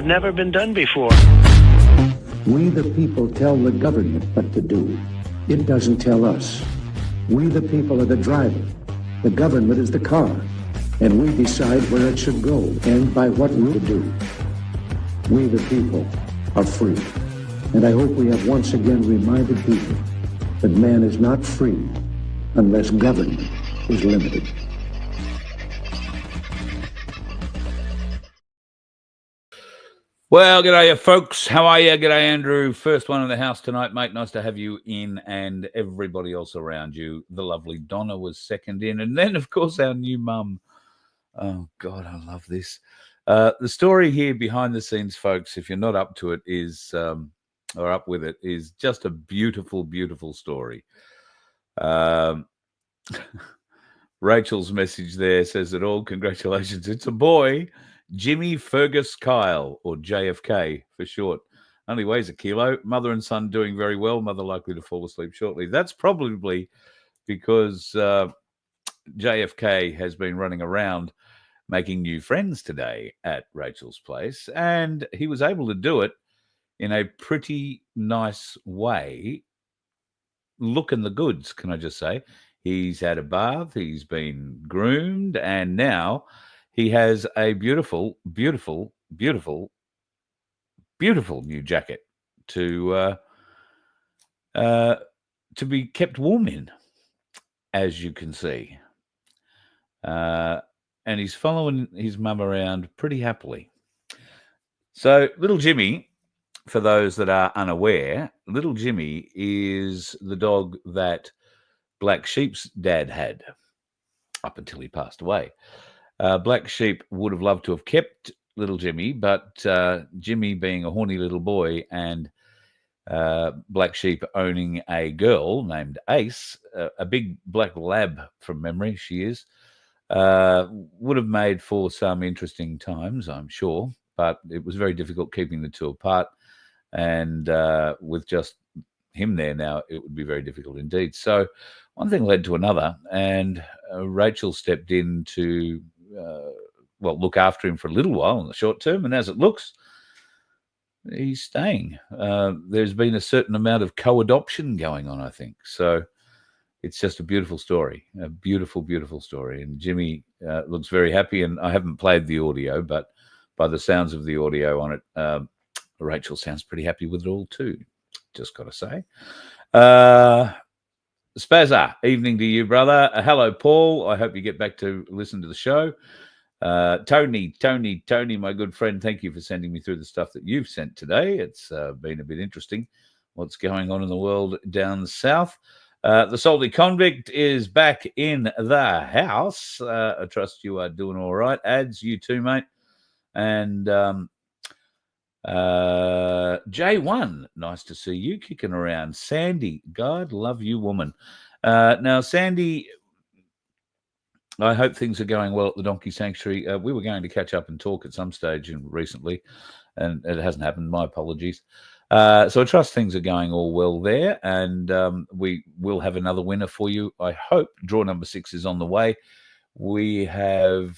have never been done before. We the people tell the government what to do. It doesn't tell us. We the people are the driver. The government is the car. And we decide where it should go and by what route to do. We the people are free. And I hope we have once again reminded people that man is not free unless government is limited. Well, g'day, folks. How are you? G'day, Andrew. First one in the house tonight, mate. Nice to have you in and everybody else around you. The lovely Donna was second in. And then, of course, our new mum. Oh, God, I love this. The story here behind the scenes, folks, if you're not up to it, is, or up with it, is just a beautiful, beautiful story. Rachel's message there says it all. Congratulations. It's a boy. Jimmy Fergus Kyle, or JFK for short. Only weighs a kilo. Mother and son doing very well. Mother likely to fall asleep shortly. That's probably because JFK has been running around making new friends today at Rachel's place, and he was able to do it in a pretty nice way. Looking the goods, can I just say. He's had a bath, he's been groomed, and now he has a beautiful, beautiful, beautiful, beautiful new jacket to be kept warm in, as you can see. And he's following his mum around pretty happily. So little Jimmy, for those that are unaware, little Jimmy is the dog that Black Sheep's dad had up until he passed away. Black Sheep would have loved to have kept little Jimmy, but Jimmy being a horny little boy and Black Sheep owning a girl named Ace, a big black lab from memory, she is, would have made for some interesting times, I'm sure, but it was very difficult keeping the two apart. And with just him there now, it would be very difficult indeed. So one thing led to another, and Rachel stepped in to look after him for a little while in the short term, and as it looks, he's staying. There's been a certain amount of co-adoption going on, I think. So it's just a beautiful story, a beautiful, beautiful story. And Jimmy looks very happy, and I haven't played the audio, but by the sounds of the audio on it, Rachel sounds pretty happy with it all too, just got to say. Spazza, evening to you, brother. Hello, Paul. I hope you get back to listen to the show. Tony, my good friend, thank you for sending me through the stuff that you've sent today. It's been a bit interesting what's going on in the world down south. The Salty Convict is back in the house. I trust you are doing all right. Ads, you too, mate. And J1, nice to see you kicking around. Sandy, God love you, woman. Now, Sandy, I hope things are going well at the Donkey Sanctuary. We were going to catch up and talk at some stage recently, and it hasn't happened. My apologies. So I trust things are going all well there, and we will have another winner for you, I hope. Draw number 6 is on the way. We have...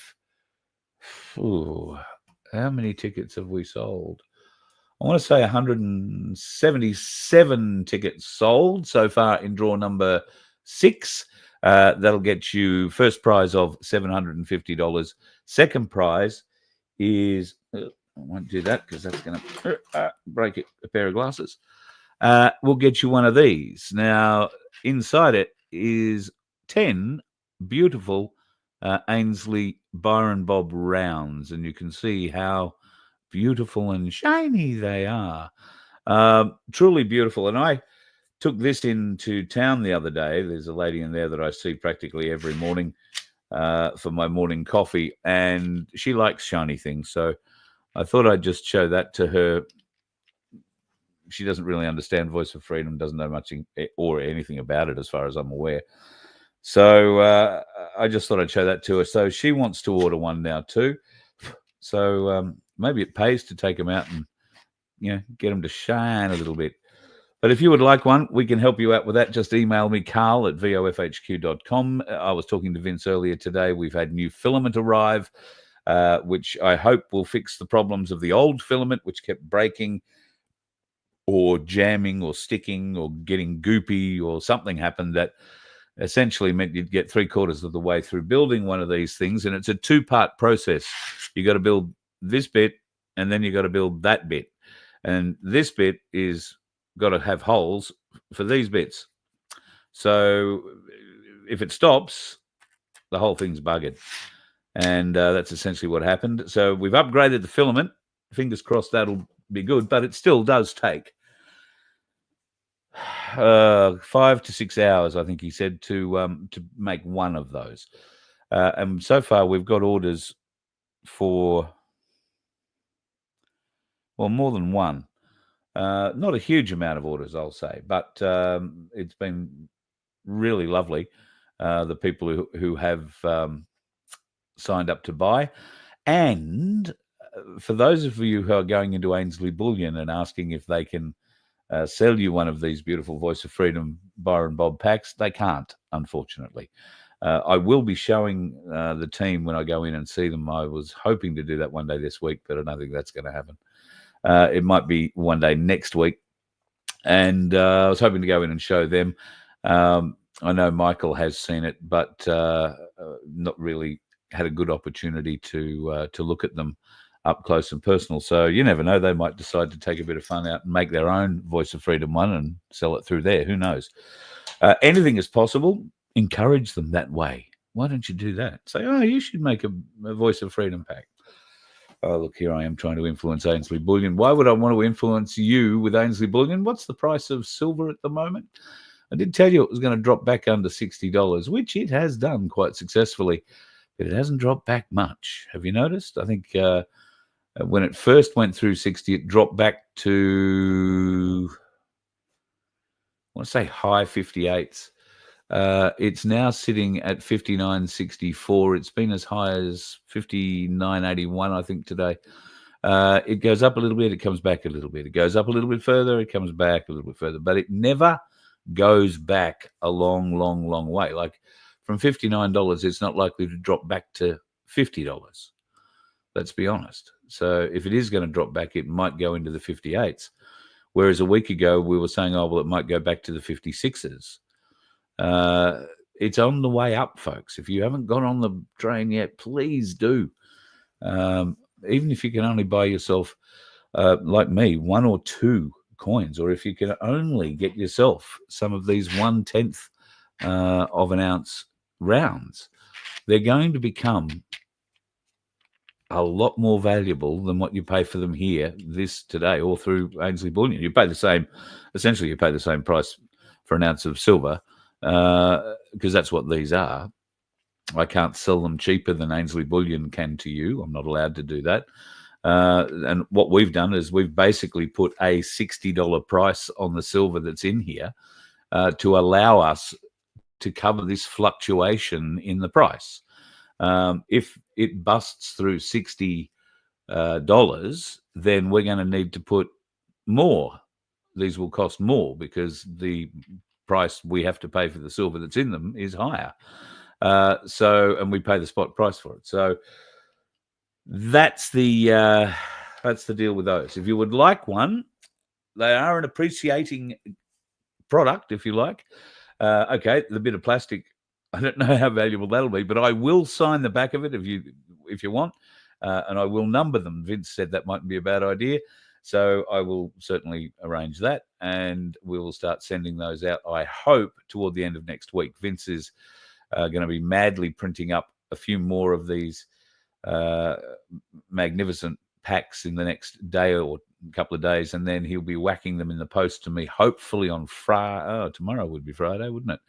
how many tickets have we sold? I want to say 177 tickets sold so far in draw number 6. That'll get you first prize of $750. Second prize is... I won't do that because that's going to break a pair of glasses. We'll get you one of these. Now, inside it is 10 beautiful Ainsley Byron Bob rounds, and you can see how beautiful and shiny they are. Truly beautiful. And I took this into town the other day. There's a lady in there that I see practically every morning for my morning coffee, and she likes shiny things. So I thought I'd just show that to her. She doesn't really understand Voice of Freedom, doesn't know much or anything about it as far as I'm aware. So I just thought I'd show that to her. So she wants to order one now too. So maybe it pays to take them out and, get them to shine a little bit. But if you would like one, we can help you out with that. Just email me, carl@vofhq.com. I was talking to Vince earlier today. We've had new filament arrive. which I hope will fix the problems of the old filament, which kept breaking or jamming or sticking or getting goopy, or something happened that essentially meant you'd get 3/4 of the way through building one of these things. And it's a 2-part process. You got to build this bit, and then you got to build that bit. And this bit is got to have holes for these bits. So if it stops, the whole thing's buggered. And that's essentially what happened. So we've upgraded the filament. Fingers crossed that'll be good, but it still does take 5 to 6 hours, I think he said, to make one of those. And so far we've got orders for, well, more than one. Not a huge amount of orders, I'll say, but it's been really lovely. The people who have signed up to buy. And for those of you who are going into Ainsley Bullion and asking if they can sell you one of these beautiful Voice of Freedom Byron Bob packs, they can't, unfortunately. I will be showing the team when I go in and see them. I was hoping to do that one day this week, but I don't think that's going to happen. It might be one day next week. And I was hoping to go in and show them. I know Michael has seen it, but not really had a good opportunity to look at them up close and personal. So you never know, they might decide to take a bit of fun out and make their own Voice of Freedom one and sell it through there. Who knows? Anything is possible. Encourage them that way. Why don't you do that? Say, oh, you should make a Voice of Freedom pack. Oh, look, here I am trying to influence Ainsley Bullion. Why would I want to influence you with Ainsley Bullion? What's the price of silver at the moment? I did tell you it was going to drop back under $60, which it has done quite successfully, but it hasn't dropped back much. Have you noticed? I think when it first went through 60, it dropped back to, I want to say high 58s. It's now sitting at 59.64. It's been as high as 59.81, I think, today. It goes up a little bit, it comes back a little bit. It goes up a little bit further, it comes back a little bit further. But it never goes back a long, long, long way. Like from $59, it's not likely to drop back to $50. Let's be honest. So if it is going to drop back, it might go into the 58s. Whereas a week ago, we were saying, oh, well, it might go back to the 56s. It's on the way up, folks. If you haven't got on the train yet, please do. Even if you can only buy yourself, like me, 1 or 2 coins, or if you can only get yourself some of these 1/10 of an ounce rounds, they're going to become a lot more valuable than what you pay for them here today or through Ainsley Bullion. You pay the same, essentially you pay the same price for an ounce of silver, because that's what these are. I can't sell them cheaper than Ainsley Bullion can to you. I'm not allowed to do that. And what we've done is we've basically put a $60 price on the silver that's in here to allow us to cover this fluctuation in the price. If it busts through $60, then we're going to need to put more. These will cost more because the price we have to pay for the silver that's in them is higher. And we pay the spot price for it. So that's the deal with those. If you would like one, they are an appreciating product, if you like. Okay, the bit of plastic, I don't know how valuable that'll be, but I will sign the back of it if you want, and I will number them. Vince said that mightn't be a bad idea, so I will certainly arrange that, and we will start sending those out, I hope, toward the end of next week. Vince is going to be madly printing up a few more of these magnificent packs in the next day or a couple of days, and then he'll be whacking them in the post to me, hopefully on Friday. Oh, tomorrow would be Friday, wouldn't it?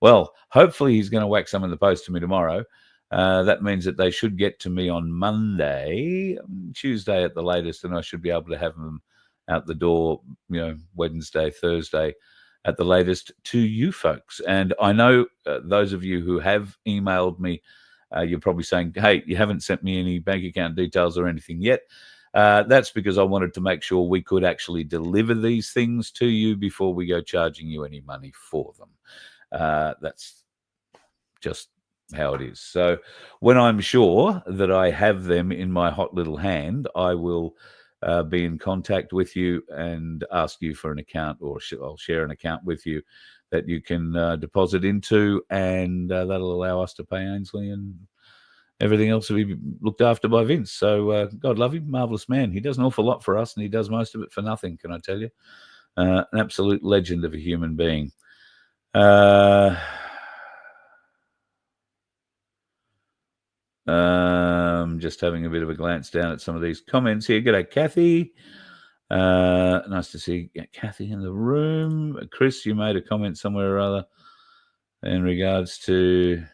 Well, hopefully he's going to whack some in the post to me tomorrow. That means that they should get to me on Monday, Tuesday at the latest, and I should be able to have them out the door, Wednesday, Thursday at the latest to you folks. And I know those of you who have emailed me, you're probably saying, hey, you haven't sent me any bank account details or anything yet. That's because I wanted to make sure we could actually deliver these things to you before we go charging you any money for them. That's just how it is. So when I'm sure that I have them in my hot little hand, I will be in contact with you and ask you for an account, or I'll share an account with you that you can deposit into, and that'll allow us to pay Ainsley, and everything else will be looked after by Vince. So God love him, marvellous man. He does an awful lot for us, and he does most of it for nothing, can I tell you? An absolute legend of a human being. Just having a bit of a glance down at some of these comments here. G'day, Kathy. Nice to see Kathy in the room. Chris, you made a comment somewhere or other in regards to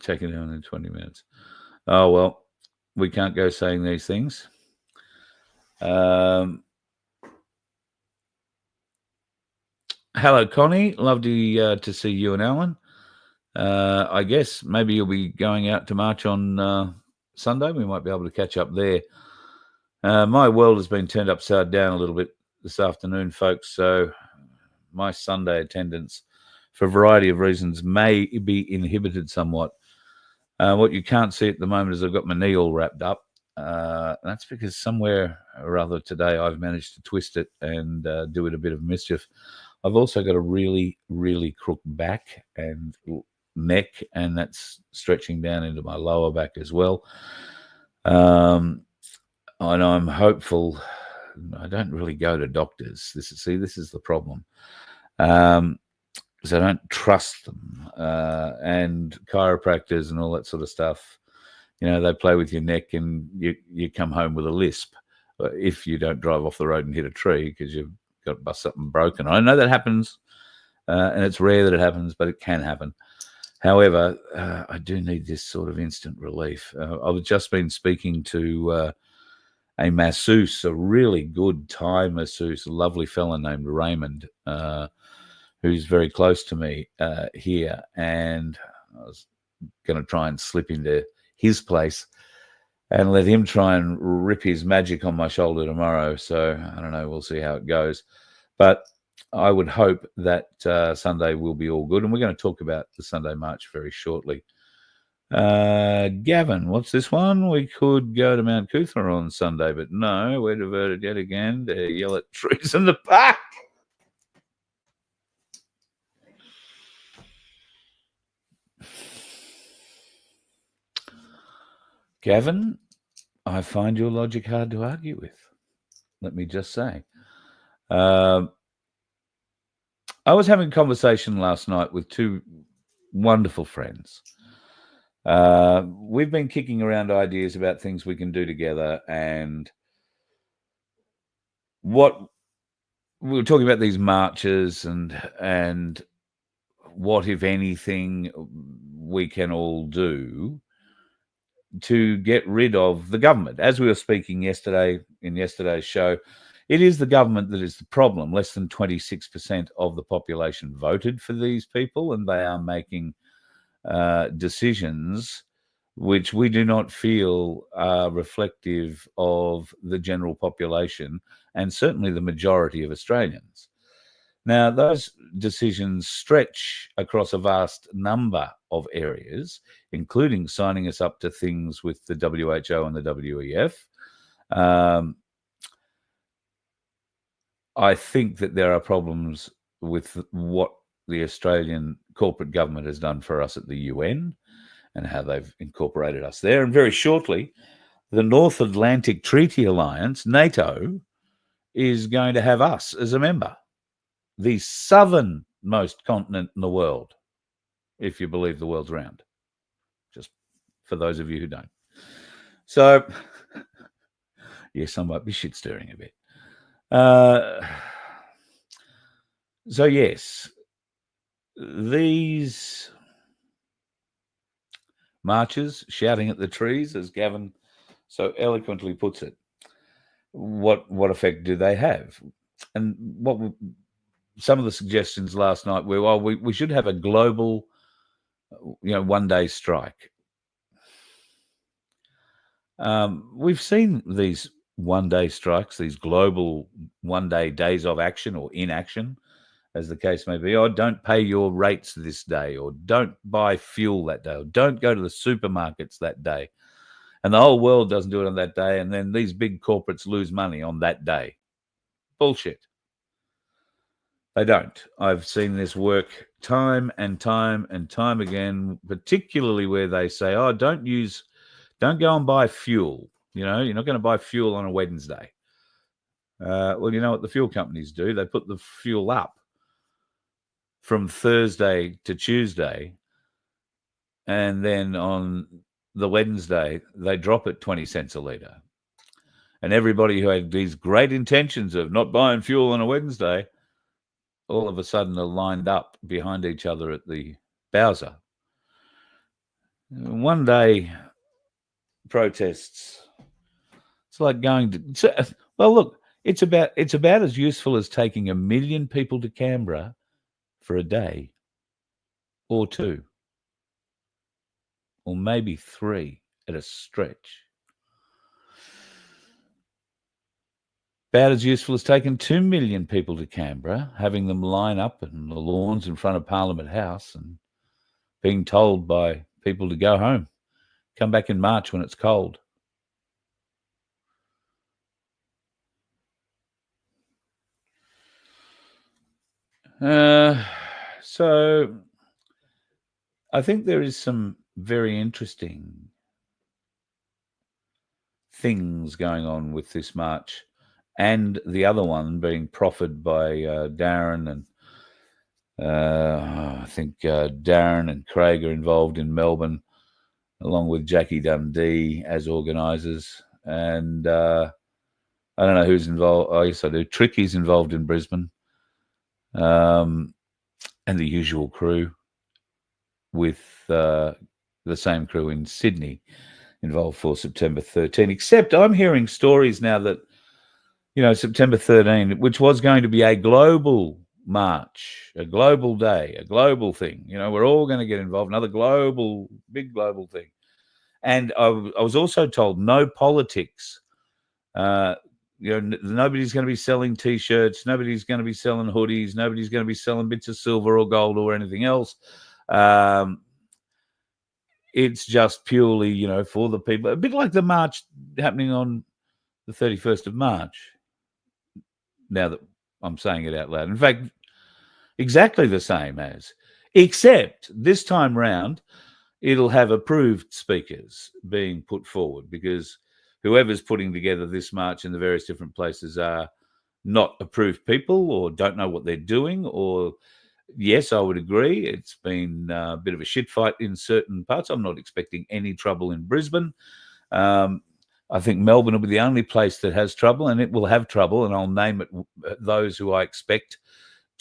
taking it down in 20 minutes. Oh, well, we can't go saying these things. Hello, Connie. Love to see you and Alan. I guess maybe you'll be going out to march on Sunday. We might be able to catch up there. My world has been turned upside down a little bit this afternoon, folks. So my Sunday attendance, for a variety of reasons, may be inhibited somewhat. What you can't see at the moment is I've got my knee all wrapped up. That's because somewhere or other today I've managed to twist it and do it a bit of mischief. I've also got a really, really crook back and neck, and that's stretching down into my lower back as well. And I'm hopeful. I don't really go to doctors. This is the problem. Because I don't trust them. And chiropractors and all that sort of stuff, they play with your neck, and you come home with a lisp if you don't drive off the road and hit a tree because you've got something broken. I know that happens, and it's rare that it happens, but it can happen. However, I do need this sort of instant relief. I've just been speaking to a masseuse, a really good Thai masseuse, a lovely fella named Raymond, who's very close to me here, and I was going to try and slip into his place and let him try and rip his magic on my shoulder tomorrow. So I don't know. We'll see how it goes. But I would hope that Sunday will be all good. And we're going to talk about the Sunday March very shortly. Gavin, what's this one? We could go to Mount Cootha on Sunday, but no, we're diverted yet again to yell at trees in the park. Gavin, I find your logic hard to argue with. Let me just say. I was having a conversation last night with two wonderful friends. We've been kicking around ideas about things we can do together, and what we were talking about, these marches and what, if anything, we can all do to get rid of the government. As we were speaking yesterday in yesterday's show, it is the government that is the problem. Less than 26% of the population voted for these people, and they are making decisions which we do not feel are reflective of the general population and certainly the majority of Australians. Now, those decisions stretch across a vast number of areas, including signing us up to things with the WHO and the WEF. I think that there are problems with what the Australian corporate government has done for us at the UN and how they've incorporated us there. And very shortly, the North Atlantic Treaty Alliance, NATO, is going to have us as a member. The southernmost continent in the world, if you believe the world's round. Just for those of you who don't. So, yes, I might be shit-stirring a bit. So, yes, these marches, shouting at the trees, as Gavin so eloquently puts it, what effect do they have? And some of the suggestions last night were, well, we should have a global, one-day strike. We've seen these one-day strikes, these global one-day days of action or inaction, as the case may be. Oh, don't pay your rates this day, or don't buy fuel that day, or don't go to the supermarkets that day. And the whole world doesn't do it on that day, and then these big corporates lose money on that day. Bullshit. They don't. I've seen this work time and time and time again, particularly where they say, oh, don't go and buy fuel. You're not going to buy fuel on a Wednesday. Well, you know what the fuel companies do? They put the fuel up from Thursday to Tuesday, and then on the Wednesday, they drop it 20 cents a litre. And everybody who had these great intentions of not buying fuel on a Wednesday, all of a sudden are lined up behind each other at the Bowser. One day protests, it's like going to... Well, look, it's about as useful as taking 1 million people to Canberra for a day or 2. Or maybe 3 at a stretch. About as useful as taking 2 million people to Canberra, having them line up in the lawns in front of Parliament House and being told by people to go home. Come back in March when it's cold. So I think there is some very interesting things going on with this march, and the other one being proffered by Darren, and I think Darren and Craig are involved in Melbourne, along with Jackie Dundee as organisers, and I don't know who's involved. Oh, yes, I do. Tricky's involved in Brisbane, and the usual crew, with the same crew in Sydney involved for September 13. Except I'm hearing stories now that, September 13, which was going to be a global march, a global day, a global thing. We're all going to get involved, another big global thing. And I was also told no politics. Nobody's going to be selling T-shirts. Nobody's going to be selling hoodies. Nobody's going to be selling bits of silver or gold or anything else. It's just purely, for the people. A bit like the march happening on the 31st of March. Now that I'm saying it out loud. In fact, exactly the same as. Except this time round, it'll have approved speakers being put forward, because whoever's putting together this march in the various different places are not approved people or don't know what they're doing, or... Yes, I would agree. It's been a bit of a shit fight in certain parts. I'm not expecting any trouble in Brisbane. I think Melbourne will be the only place that has trouble, and it will have trouble, and I'll name it those who I expect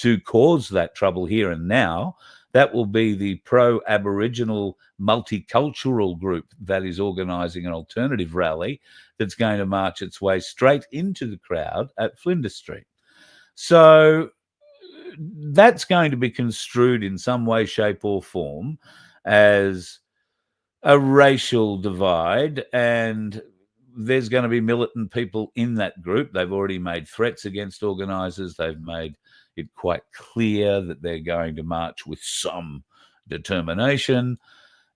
to cause that trouble here and now. That will be the pro-Aboriginal multicultural group that is organising an alternative rally that's going to march its way straight into the crowd at Flinders Street. So... that's going to be construed in some way, shape or form as a racial divide, and there's going to be militant people in that group. They've already made threats against organisers. They've made it quite clear that they're going to march with some determination,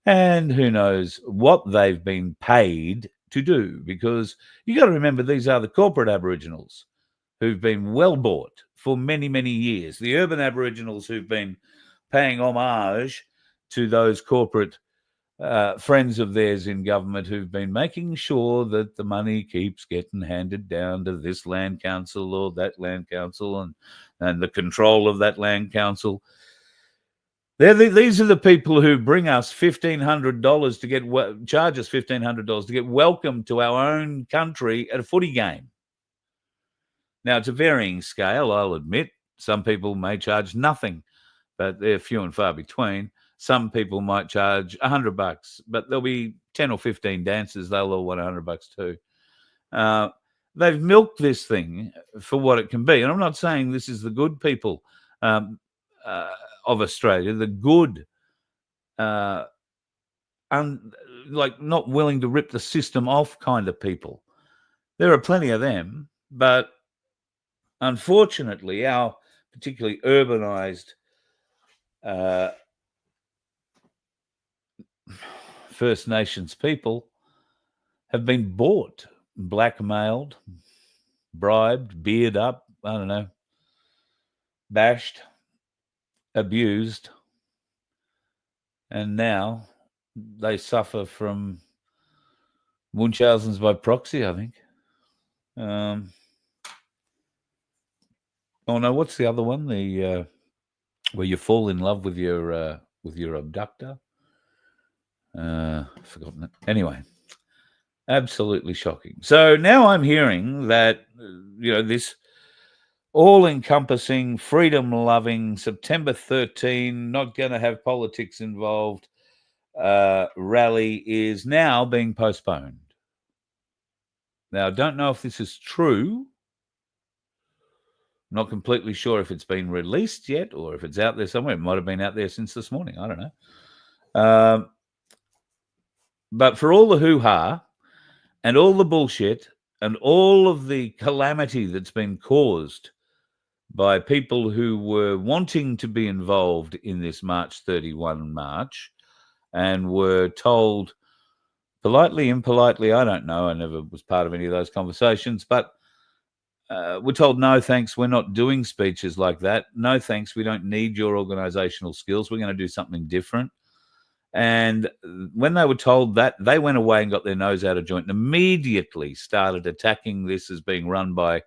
and who knows what they've been paid to do, because you got to remember, these are the corporate Aboriginals who've been well bought for many, many years. The urban Aboriginals who've been paying homage to those corporate friends of theirs in government who've been making sure that the money keeps getting handed down to this land council or that land council, and the control of that land council. These are the people who bring us $1,500 to charge us $1,500 to get welcome to our own country at a footy game. Now, it's a varying scale, I'll admit. Some people may charge nothing, but they're few and far between. Some people might charge $100, but there'll be 10 or 15 dancers. They'll all want $100 too. They've milked this thing for what it can be. And I'm not saying this is the good people of Australia, the good, like not willing to rip the system off kind of people. There are plenty of them, but unfortunately, our particularly urbanized First Nations people have been bought, blackmailed, bribed, beard up, I don't know, bashed, abused, and now they suffer from Munchausen's by proxy, I think. Oh no, what's the other one? The where you fall in love with your abductor. Forgotten it. Anyway, absolutely shocking. So now I'm hearing that this all-encompassing, freedom-loving, September 13, not going to have politics involved rally is now being postponed. Now, I don't know if this is true. I'm not completely sure if it's been released yet or if it's out there somewhere. It might have been out there since this morning. I don't know. But for all the hoo-ha and all the bullshit and all of the calamity that's been caused by people who were wanting to be involved in this March 31 march and were told politely, impolitely, I don't know, I never was part of any of those conversations, but we're told, no, thanks, we're not doing speeches like that. No, thanks, we don't need your organizational skills. We're going to do something different. And when they were told that, they went away and got their nose out of joint and immediately started attacking this as being run by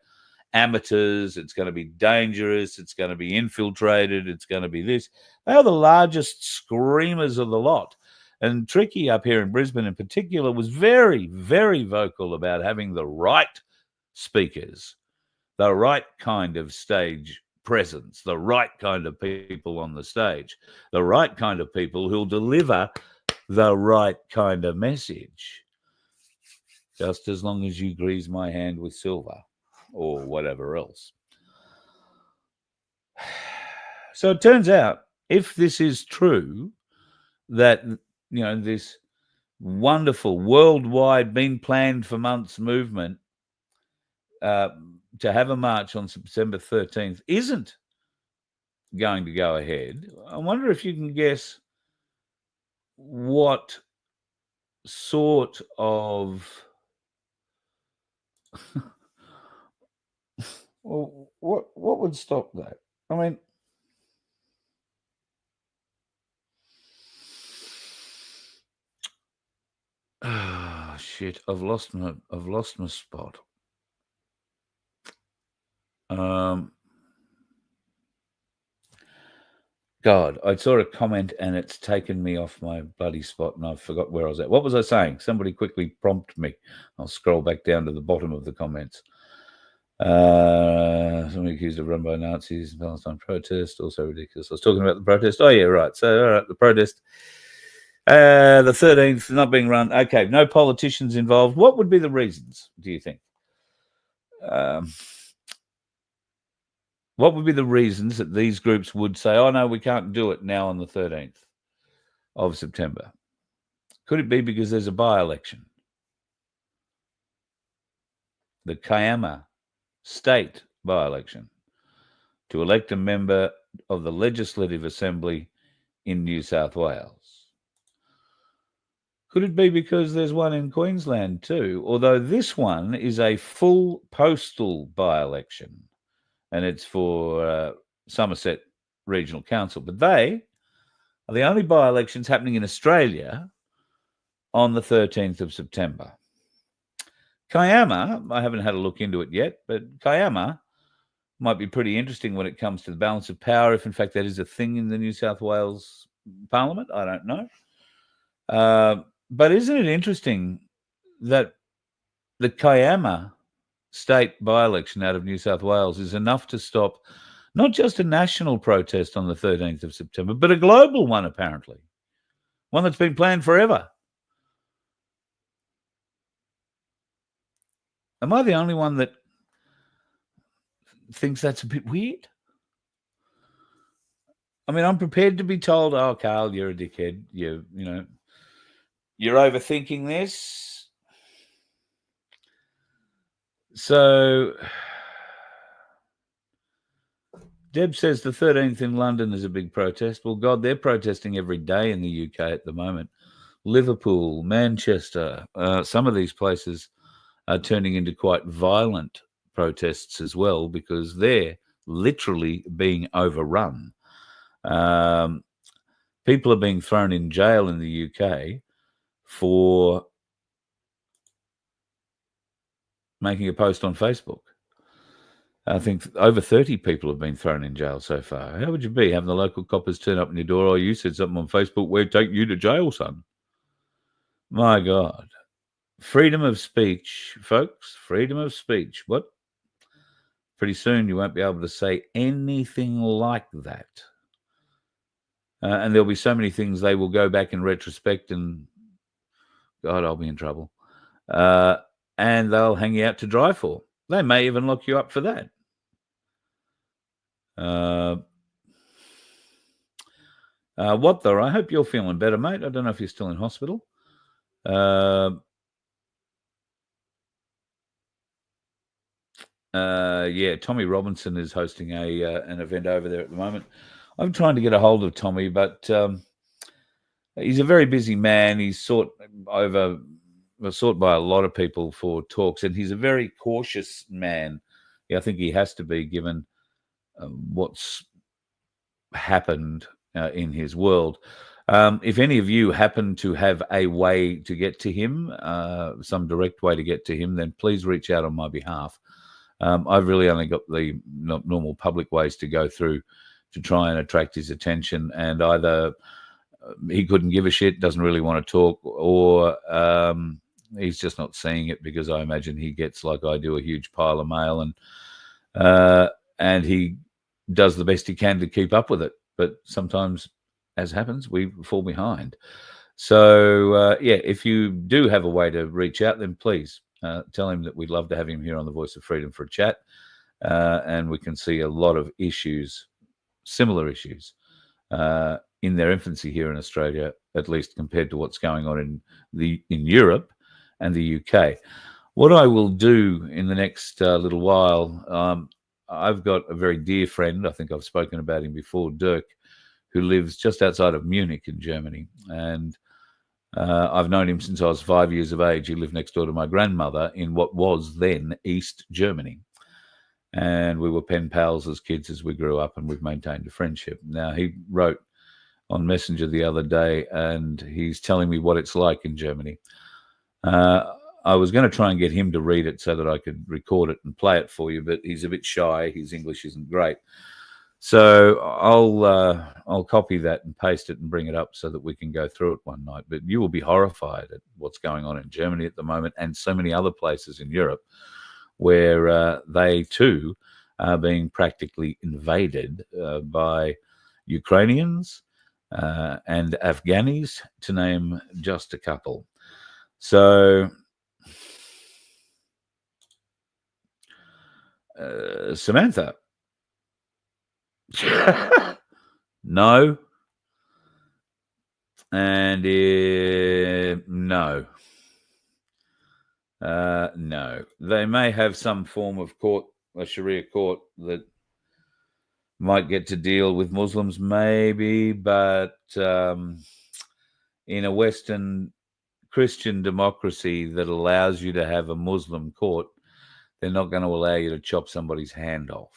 amateurs. It's going to be dangerous. It's going to be infiltrated. It's going to be this. They are the largest screamers of the lot. And Tricky up here in Brisbane in particular was very, very vocal about having the right speakers, the right kind of stage presence, the right kind of people on the stage, the right kind of people who'll deliver the right kind of message. Just as long as you grease my hand with silver or whatever else. So it turns out, if this is true, that this wonderful worldwide, been planned for months movement to have a march on September 13th isn't going to go ahead, I wonder if you can guess what sort of well, what would stop that? I mean, shit! I've lost my spot. God, I saw a comment and it's taken me off my bloody spot and I forgot where I was at. What was I saying? Somebody quickly prompt me. I'll scroll back down to the bottom of the comments. Somebody accused of run by Nazis, Palestine protest, also ridiculous. I was talking about the protest. Oh, yeah, right. So, all right, the protest. The 13th not being run. Okay, no politicians involved. What would be the reasons, do you think? What would be the reasons that these groups would say, oh, no, we can't do it now on the 13th of September? Could it be because there's a by-election? The Kiama state by-election to elect a member of the Legislative Assembly in New South Wales. Could it be because there's one in Queensland too, although this one is a full postal by-election and it's for Somerset Regional Council, but they are the only by-elections happening in Australia on the 13th of September. Kiama, I haven't had a look into it yet, but Kiama might be pretty interesting when it comes to the balance of power, if in fact that is a thing in the New South Wales Parliament. I don't know. But isn't it interesting that the Kiama state by-election out of New South Wales is enough to stop not just a national protest on the 13th of September, but a global one, apparently. One that's been planned forever. Am I the only one that thinks that's a bit weird? I mean, I'm prepared to be told, oh, Carl, you're a dickhead. You're overthinking this. So Deb says the 13th in London is a big protest. Well, God, they're protesting every day in the UK at the moment. Liverpool, Manchester, some of these places are turning into quite violent protests as well because they're literally being overrun. People are being thrown in jail in the UK for making a post on Facebook. I think over 30 people have been thrown in jail so far. How would you be having the local coppers turn up on your door? Oh, you said something on Facebook, we'll take you to jail, son. My God. Freedom of speech, folks. Freedom of speech. What? Pretty soon you won't be able to say anything like that. And there'll be so many things they will go back in retrospect and, God, I'll be in trouble. And they'll hang you out to dry for. They may even lock you up for that. What though? I hope you're feeling better, mate. I don't know if you're still in hospital. Yeah, Tommy Robinson is hosting an event over there at the moment. I'm trying to get a hold of Tommy, but he's a very busy man. He's sought by a lot of people for talks, and he's a very cautious man. Yeah, I think he has to be, given what's happened in his world. If any of you happen to have a way to get to him, some direct way to get to him, then please reach out on my behalf. I've really only got the normal public ways to go through to try and attract his attention, and either he couldn't give a shit, doesn't really want to talk, or he's just not seeing it, because I imagine he gets, like I do, a huge pile of mail, and he does the best he can to keep up with it. But sometimes, as happens, we fall behind. So, yeah, if you do have a way to reach out, then please tell him that we'd love to have him here on the Voice of Freedom for a chat. And we can see a lot of issues, similar issues, in their infancy here in Australia, at least compared to what's going on in Europe and the UK. What I will do in the next little while, I've got a very dear friend, I think I've spoken about him before, Dirk, who lives just outside of Munich in Germany. And I've known him since I was 5 years of age. He lived next door to my grandmother in what was then East Germany. And we were pen pals as kids as we grew up, and we've maintained a friendship. Now, he wrote on Messenger the other day, and he's telling me what it's like in Germany. I was going to try and get him to read it so that I could record it and play it for you, but he's a bit shy. His English isn't great. So I'll copy that and paste it and bring it up so that we can go through it one night. But you will be horrified at what's going on in Germany at the moment, and so many other places in Europe where they too are being practically invaded by Ukrainians and Afghanis, to name just a couple. So Samantha. No. And no. No. They may have some form of court, a Sharia court, that might get to deal with Muslims, maybe, but in a Western Christian democracy that allows you to have a Muslim court, they're not going to allow you to chop somebody's hand off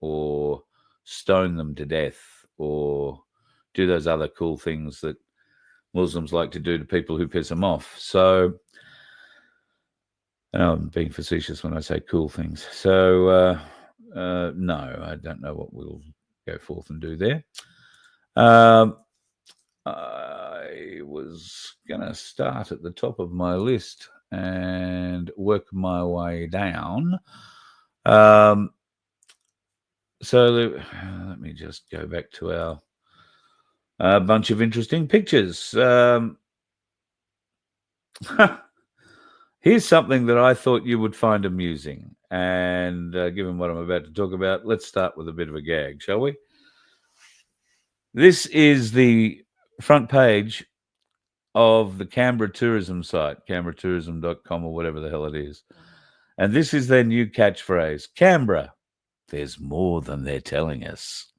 or stone them to death or do those other cool things that Muslims like to do to people who piss them off. So, and I'm being facetious when I say cool things. So, no, I don't know what we'll go forth and do there. I was going to start at the top of my list and work my way down. So let me just go back to our bunch of interesting pictures. Here's something that I thought you would find amusing. And given what I'm about to talk about, let's start with a bit of a gag, shall we? This is the front page of the Canberra tourism site, canberratourism.com or whatever the hell it is. And this is their new catchphrase: Canberra, there's more than they're telling us.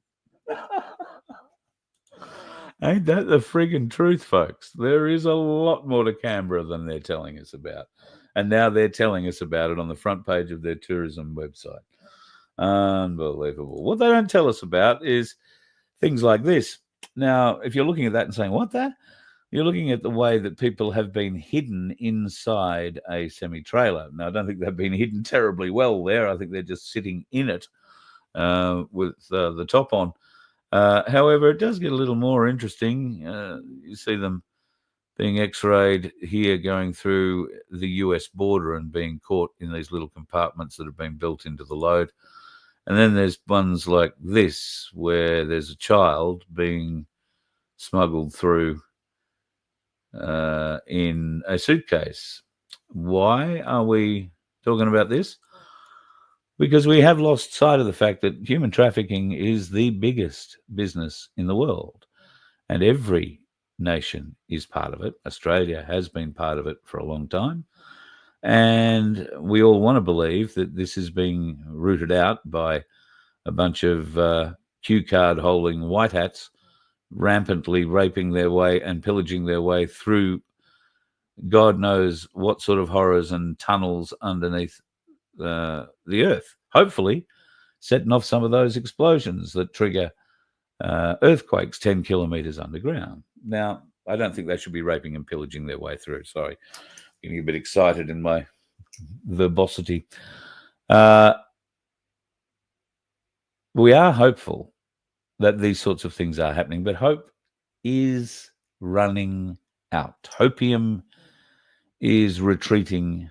Ain't that the friggin' truth, folks? There is a lot more to Canberra than they're telling us about. And now they're telling us about it on the front page of their tourism website. Unbelievable. What they don't tell us about is things like this. Now, if you're looking at that and saying, what that? You're looking at the way that people have been hidden inside a semi-trailer. Now, I don't think they've been hidden terribly well there. I think they're just sitting in it with the top on. However, it does get a little more interesting. You see them being x-rayed here going through the US border and being caught in these little compartments that have been built into the load. And then there's ones like this where there's a child being smuggled through in a suitcase. Why are we talking about this? Because we have lost sight of the fact that human trafficking is the biggest business in the world, and every nation is part of it. Australia has been part of it for a long time, and we all want to believe that this is being rooted out by a bunch of cue card holding white hats rampantly raping their way and pillaging their way through God knows what sort of horrors and tunnels underneath the earth, hopefully setting off some of those explosions that trigger earthquakes 10 kilometers underground. Now, I don't think they should be raping and pillaging their way through. Sorry, getting a bit excited in my verbosity. We are hopeful that these sorts of things are happening, but hope is running out. Hopium is retreating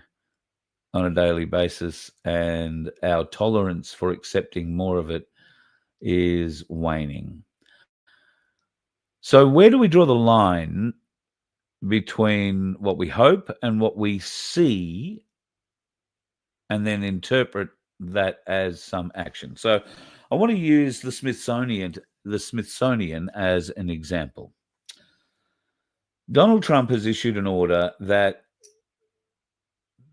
on a daily basis, and our tolerance for accepting more of it is waning. So where do we draw the line between what we hope and what we see, and then interpret that as some action? So I want to use the Smithsonian as an example. Donald Trump has issued an order that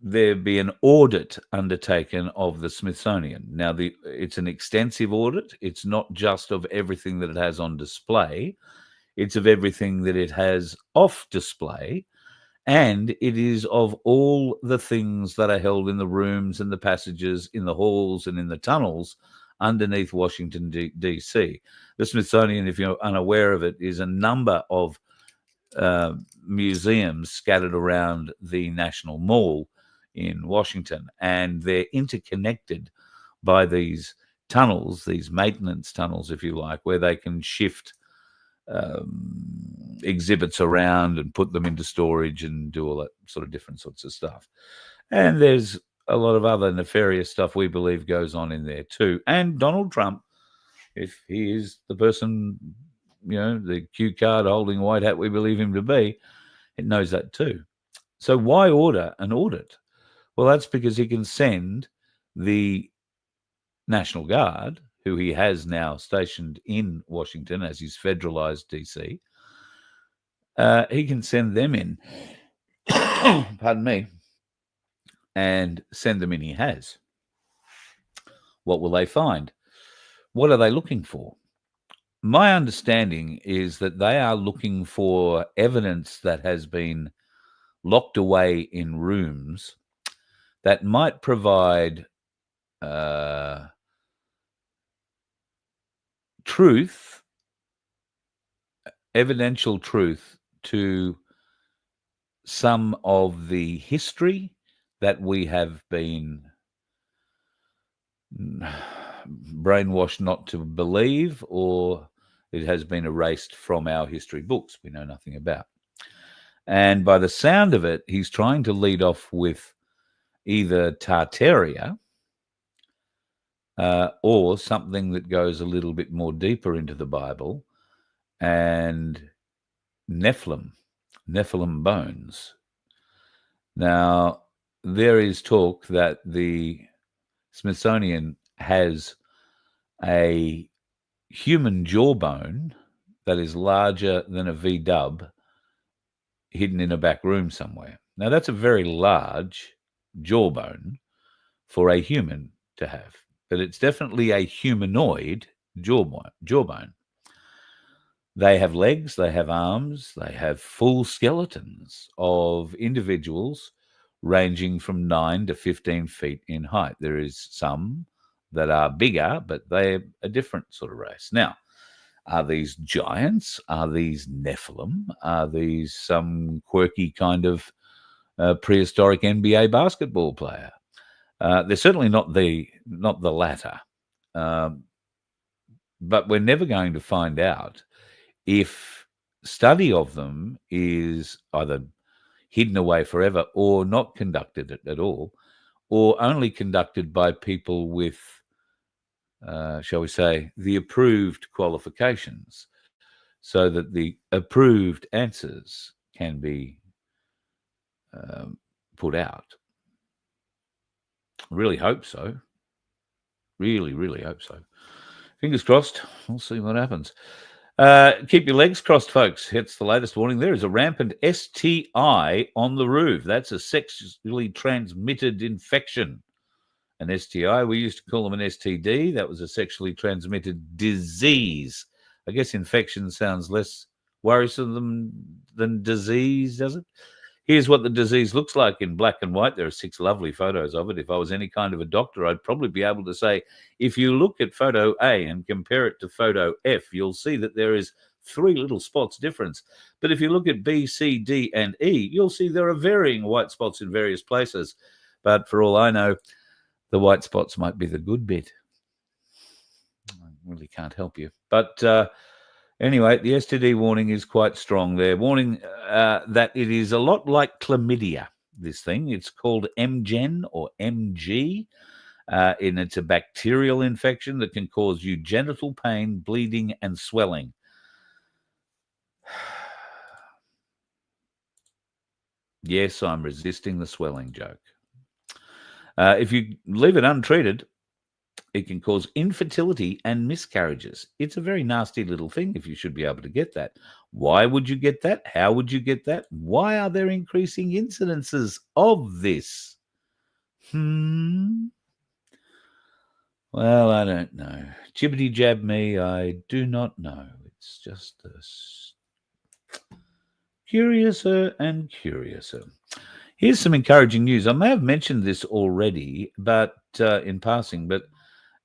there be an audit undertaken of the Smithsonian. Now, it's an extensive audit. It's not just of everything that it has on display. It's of everything that it has off display. And it is of all the things that are held in the rooms and the passages, in the halls and in the tunnels underneath Washington, D.C. The Smithsonian, if you're unaware of it, is a number of museums scattered around the National Mall in Washington, and they're interconnected by these tunnels, these maintenance tunnels, if you like, where they can shift exhibits around and put them into storage and do all that sort of different sorts of stuff. And there's a lot of other nefarious stuff we believe goes on in there too. And Donald Trump, if he is the person, the cue card holding white hat we believe him to be, it knows that too. So why order an audit? Well, that's because he can send the National Guard, who he has now stationed in Washington as his federalized DC. He can send them in, pardon me, and send them in. He has. What will they find? What are they looking for? My understanding is that they are looking for evidence that has been locked away in rooms that might provide truth, evidential truth to some of the history that we have been brainwashed not to believe, or it has been erased from our history books we know nothing about. And by the sound of it, he's trying to lead off with either Tartaria or something that goes a little bit more deeper into the Bible, and Nephilim bones. Now, there is talk that the Smithsonian has a human jawbone that is larger than a V-dub hidden in a back room somewhere. Now, that's a very large jawbone for a human to have. but it's definitely a humanoid jawbone. They have legs, they have arms, they have full skeletons of individuals ranging from 9 to 15 feet in height. There is some that are bigger, but they're a different sort of race. Now, are these giants? Are these Nephilim? Are these some quirky kind of prehistoric NBA basketball player? They're certainly not the latter. But we're never going to find out if study of them is either hidden away forever or not conducted at all, or only conducted by people with, shall we say, the approved qualifications, so that the approved answers can be put out. Really hope so. Really, really hope so. Fingers crossed. We'll see what happens. Keep your legs crossed, folks. It's the latest warning. There is a rampant STI on the roof. That's a sexually transmitted infection. An STI, we used to call them an STD. That was a sexually transmitted disease. I guess infection sounds less worrisome than disease, does it? Here's what the disease looks like in black and white. There are 6 lovely photos of it. If I was any kind of a doctor, I'd probably be able to say, if you look at photo A and compare it to photo F, you'll see that there is 3 little spots difference. But if you look at B, C, D, and E, you'll see there are varying white spots in various places. But for all I know, the white spots might be the good bit. I really can't help you. But anyway, the STD warning is quite strong. They're warning that it is a lot like chlamydia, this thing. It's called MGen or MG, and it's a bacterial infection that can cause you genital pain, bleeding, and swelling. Yes, I'm resisting the swelling joke. If you leave it untreated, it can cause infertility and miscarriages. It's a very nasty little thing if you should be able to get that. Why would you get that? How would you get that? Why are there increasing incidences of this? Well, I don't know. Jibbity jab me, I do not know. It's just curiouser and curiouser. Here's some encouraging news. I may have mentioned this already, but in passing, but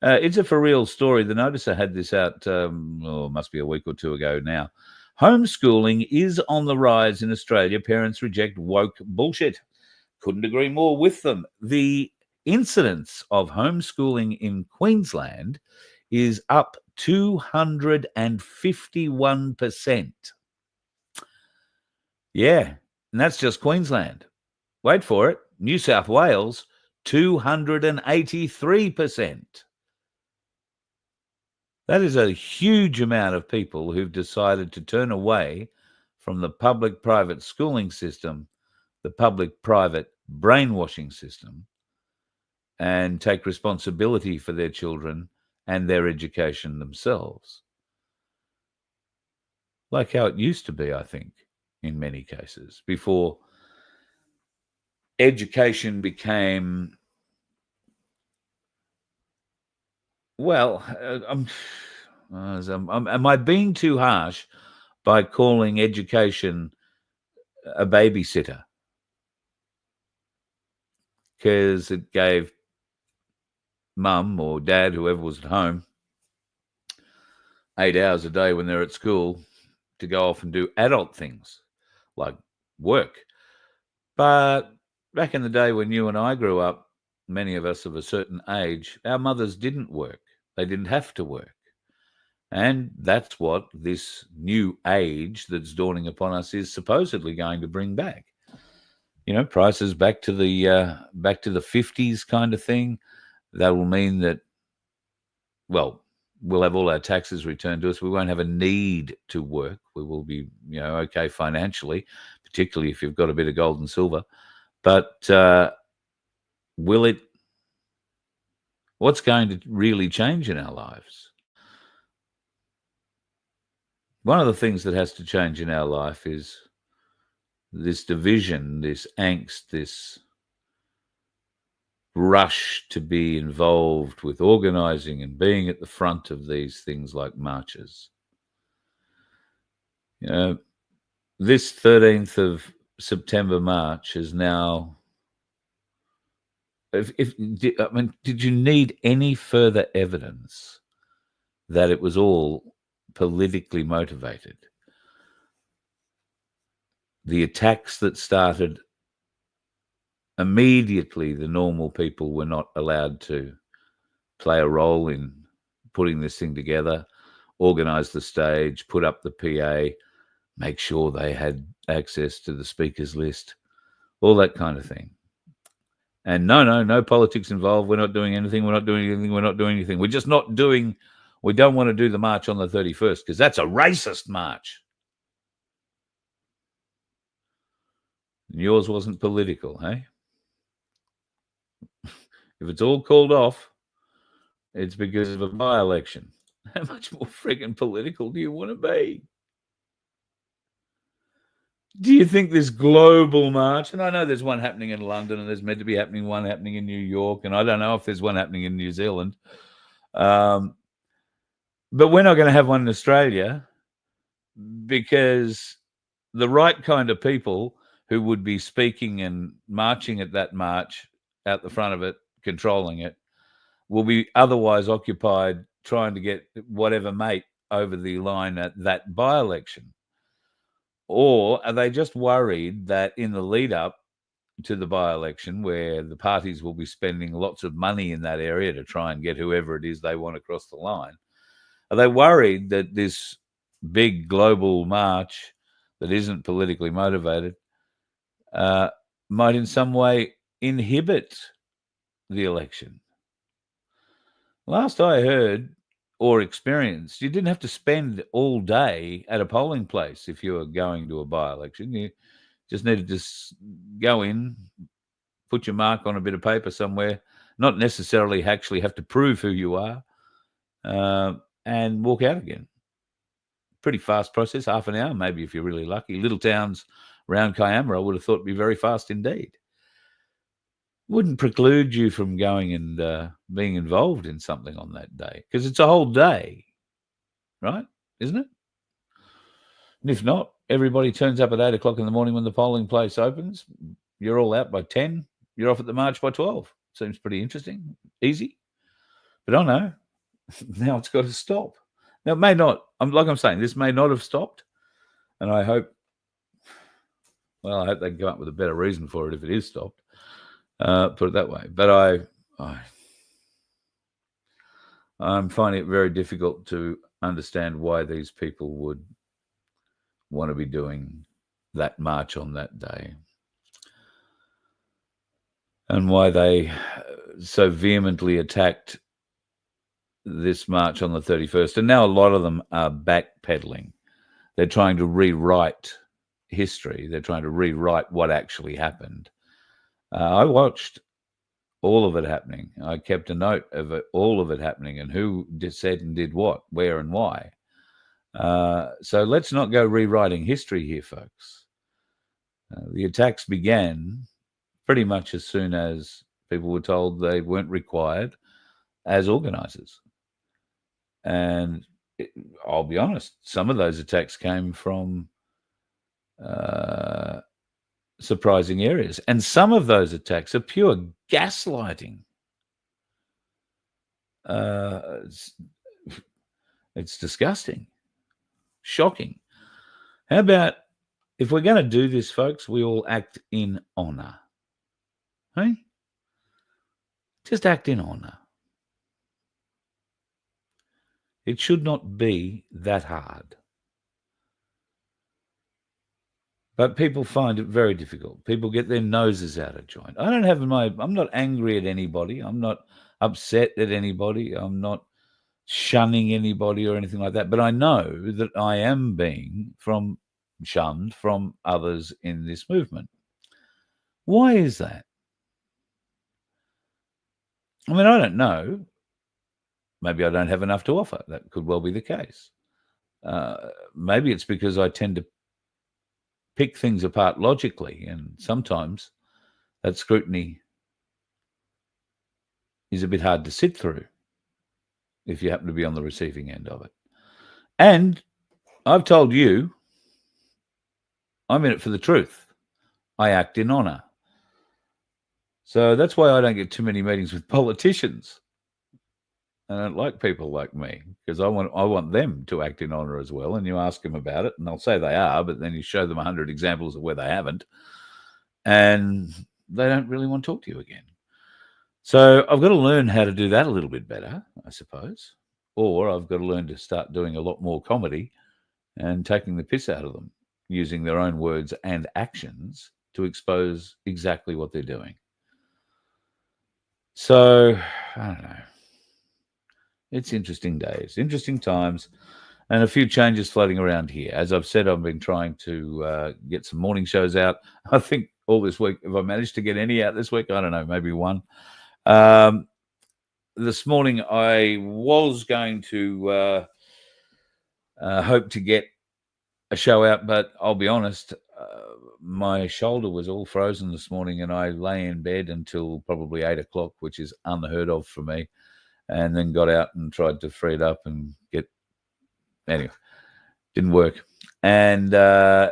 it's a for real story. The Noticer had this out, must be a week or 2 ago now. Homeschooling is on the rise in Australia. Parents reject woke bullshit. Couldn't agree more with them. The incidence of homeschooling in Queensland is up 251%. Yeah, and that's just Queensland. Wait for it. New South Wales, 283%. That is a huge amount of people who've decided to turn away from the public-private schooling system, the public-private brainwashing system, and take responsibility for their children and their education themselves. Like how it used to be, I think, in many cases, before education became, well, am I being too harsh by calling education a babysitter? Because it gave mum or dad, whoever was at home, 8 hours a day when they're at school to go off and do adult things like work. But back in the day when you and I grew up, many of us of a certain age, our mothers didn't work. They didn't have to work. And that's what this new age that's dawning upon us is supposedly going to bring back. You know, prices back to the 50s kind of thing. That will mean that, well, we'll have all our taxes returned to us. We won't have a need to work. We will be, okay financially, particularly if you've got a bit of gold and silver. But what's going to really change in our lives? One of the things that has to change in our life is this division, this angst, this rush to be involved with organising and being at the front of these things like marches. You know, this 13th of September march is now. Did you need any further evidence that it was all politically motivated? The attacks that started immediately, the normal people were not allowed to play a role in putting this thing together, organise the stage, put up the PA, make sure they had access to the speakers list, all that kind of thing. And no politics involved. We're not doing anything. We're not doing anything. We're not doing anything. We're just not doing. We don't want to do the march on the 31st because that's a racist march. And yours wasn't political, hey? If it's all called off, it's because of a by-election. How much more friggin' political do you want to be? Do you think this global march, and I know there's one happening in London and there's meant to be one happening in New York, and I don't know if there's one happening in New Zealand, but we're not going to have one in Australia because the right kind of people who would be speaking and marching at that march, out the front of it, controlling it, will be otherwise occupied trying to get whatever mate over the line at that by-election. Or are they just worried that in the lead up to the by-election, where the parties will be spending lots of money in that area to try and get whoever it is they want across the line, are they worried that this big global march that isn't politically motivated might in some way inhibit the election? Last I heard or experienced, you didn't have to spend all day at a polling place if you were going to a by-election. You just needed to go in, put your mark on a bit of paper somewhere, not necessarily actually have to prove who you are, and walk out again. Pretty fast process, half an hour, maybe if you're really lucky. Little towns around Kiama, I would have thought would be very fast indeed. Wouldn't preclude you from going and being involved in something on that day, because it's a whole day, right? Isn't it? And if not, everybody turns up at 8 o'clock in the morning when the polling place opens. You're all out by 10. You're off at the march by 12. Seems pretty interesting, easy. But I know now it's got to stop. Now it may not. Like I'm saying, this may not have stopped, and I hope. Well, I hope they can come up with a better reason for it if it is stopped. Put it that way. But I'm finding it very difficult to understand why these people would want to be doing that march on that day, and why they so vehemently attacked this march on the 31st. And now a lot of them are backpedaling. They're trying to rewrite history. They're trying to rewrite what actually happened. I watched all of it happening. I kept a note of it, all of it happening, and who said and did what, where and why. So let's not go rewriting history here, folks. The attacks began pretty much as soon as people were told they weren't required as organisers. And I'll be honest, some of those attacks came from surprising areas. And some of those attacks are pure gaslighting. It's disgusting, shocking. How about if we're going to do this, folks, we all act in honour. Hey? Just act in honour. It should not be that hard. But people find it very difficult. People get their noses out of joint. I'm not angry at anybody. I'm not upset at anybody. I'm not shunning anybody or anything like that. But I know that I am being shunned from others in this movement. Why is that? I mean, I don't know. Maybe I don't have enough to offer. That could well be the case. Maybe it's because I tend to pick things apart logically, and sometimes that scrutiny is a bit hard to sit through if you happen to be on the receiving end of it. And I've told you, I'm in it for the truth. I act in honour. So that's why I don't get too many meetings with politicians. I don't like people like me, because I want them to act in honour as well. And you ask them about it, and they'll say they are, but then you show them 100 examples of where they haven't, and they don't really want to talk to you again. So I've got to learn how to do that a little bit better, I suppose. Or I've got to learn to start doing a lot more comedy and taking the piss out of them, using their own words and actions to expose exactly what they're doing. So, I don't know. It's interesting days, interesting times, and a few changes floating around here. As I've said, I've been trying to get some morning shows out. I think all this week, if I managed to get any out this week, I don't know, maybe one. This morning, I was going to hope to get a show out, but I'll be honest, my shoulder was all frozen this morning, and I lay in bed until probably 8 o'clock, which is unheard of for me, and then got out and tried to free it up and get... Anyway, didn't work. And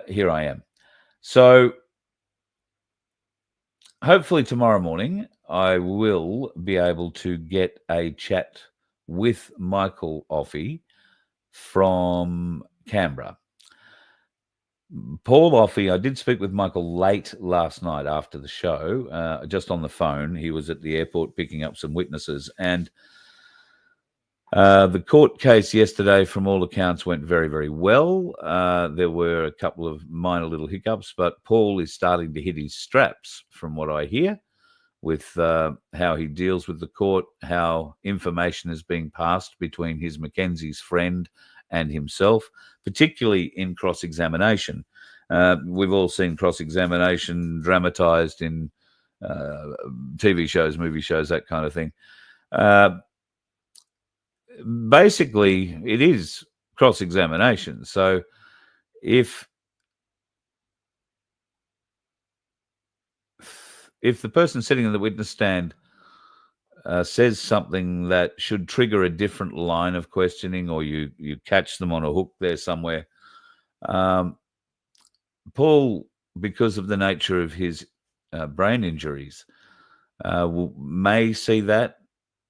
here I am. So hopefully tomorrow morning, I will be able to get a chat with Michael Offey from Canberra. Paul Offey, I did speak with Michael late last night after the show, just on the phone. He was at the airport picking up some witnesses, and the court case yesterday, from all accounts, went very, very well. There were a couple of minor little hiccups, but Paul is starting to hit his straps, from what I hear, with how he deals with the court, how information is being passed between his Mackenzie's friend and himself, particularly in cross-examination. We've all seen cross-examination dramatized in TV shows, movie shows, that kind of thing. Basically, it is cross-examination. So if the person sitting in the witness stand says something that should trigger a different line of questioning, or you catch them on a hook there somewhere, Paul, because of the nature of his brain injuries, may see that,